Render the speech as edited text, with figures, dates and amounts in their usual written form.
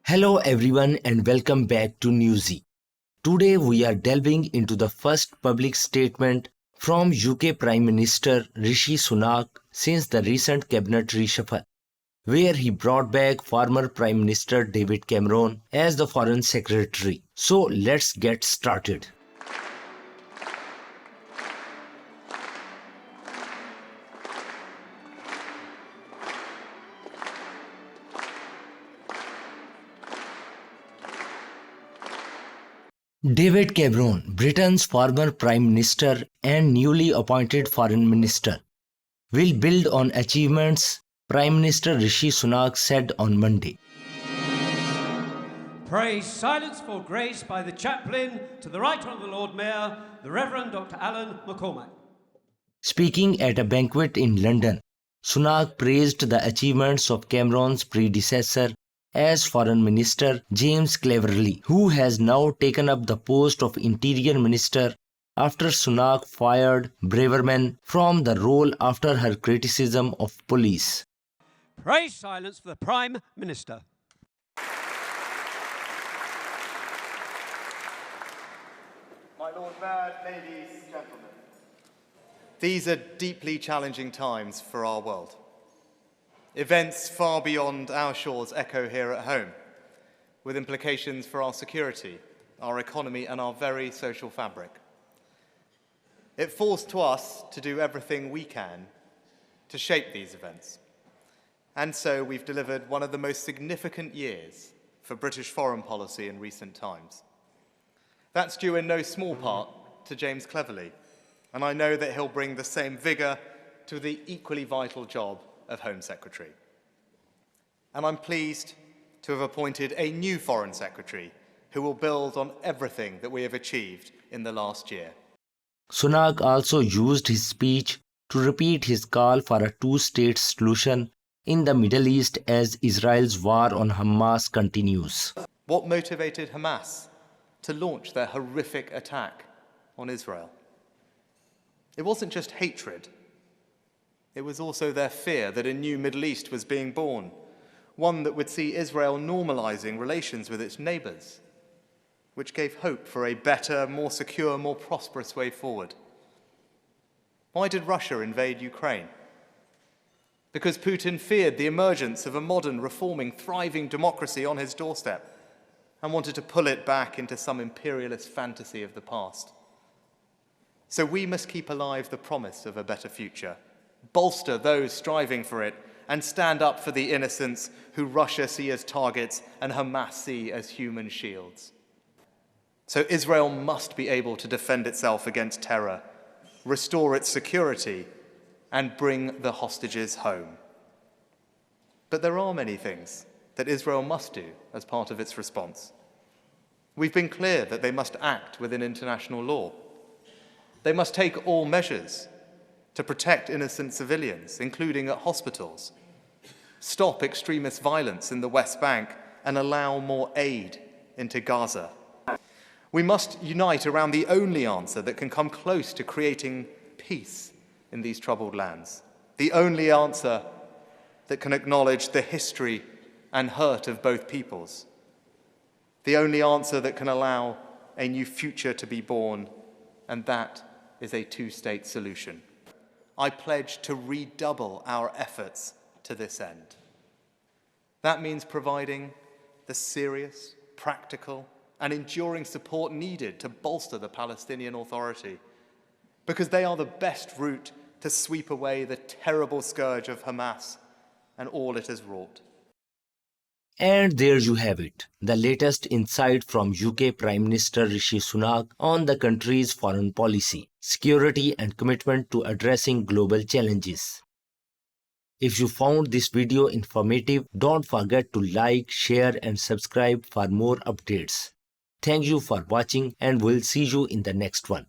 Hello everyone and welcome back to Newzee. Today we are delving into the first public statement from UK Prime Minister Rishi Sunak since the recent cabinet reshuffle, where he brought back former Prime Minister David Cameron as the Foreign Secretary. So let's get started. David Cameron, Britain's former Prime Minister and newly appointed Foreign Minister, will build on achievements, Prime Minister Rishi Sunak said on Monday. Pray silence for grace by the chaplain to the Right Honourable Lord Mayor, the Reverend Dr. Alan McCormack. Speaking at a banquet in London, Sunak praised the achievements of Cameron's predecessor as Foreign Minister James Cleverly, who has now taken up the post of Interior Minister after Sunak fired Braverman from the role after her criticism of police. Pray silence for the Prime Minister. My Lord Mayor, ladies, gentlemen. These are deeply challenging times for our world. Events far beyond our shores echo here at home, with implications for our security, our economy, and our very social fabric. It falls to us to do everything we can to shape these events. And so we've delivered one of the most significant years for British foreign policy in recent times. That's due in no small part to James Cleverly, and I know that he'll bring the same vigour to the equally vital job of Home Secretary. And I'm pleased to have appointed a new Foreign Secretary who will build on everything that we have achieved in the last year. Sunak also used his speech to repeat his call for a two-state solution in the Middle East as Israel's war on Hamas continues. What motivated Hamas to launch their horrific attack on Israel? It wasn't just hatred. It was also their fear that a new Middle East was being born, one that would see Israel normalizing relations with its neighbors, which gave hope for a better, more secure, more prosperous way forward. Why did Russia invade Ukraine? Because Putin feared the emergence of a modern, reforming, thriving democracy on his doorstep and wanted to pull it back into some imperialist fantasy of the past. So we must keep alive the promise of a better future, bolster those striving for it, and stand up for the innocents who Russia see as targets and Hamas see as human shields. So Israel must be able to defend itself against terror, restore its security, and bring the hostages home. But there are many things that Israel must do as part of its response. We've been clear that they must act within international law. They must take all measures to protect innocent civilians, including at hospitals, stop extremist violence in the West Bank, and allow more aid into Gaza. We must unite around the only answer that can come close to creating peace in these troubled lands, the only answer that can acknowledge the history and hurt of both peoples, the only answer that can allow a new future to be born, and that is a two-state solution. I pledge to redouble our efforts to this end. That means providing the serious, practical, and enduring support needed to bolster the Palestinian Authority, because they are the best route to sweep away the terrible scourge of Hamas and all it has wrought. And there you have it, the latest insight from UK Prime Minister Rishi Sunak on the country's foreign policy, security and commitment to addressing global challenges. If you found this video informative, don't forget to like, share and subscribe for more updates. Thank you for watching and we'll see you in the next one.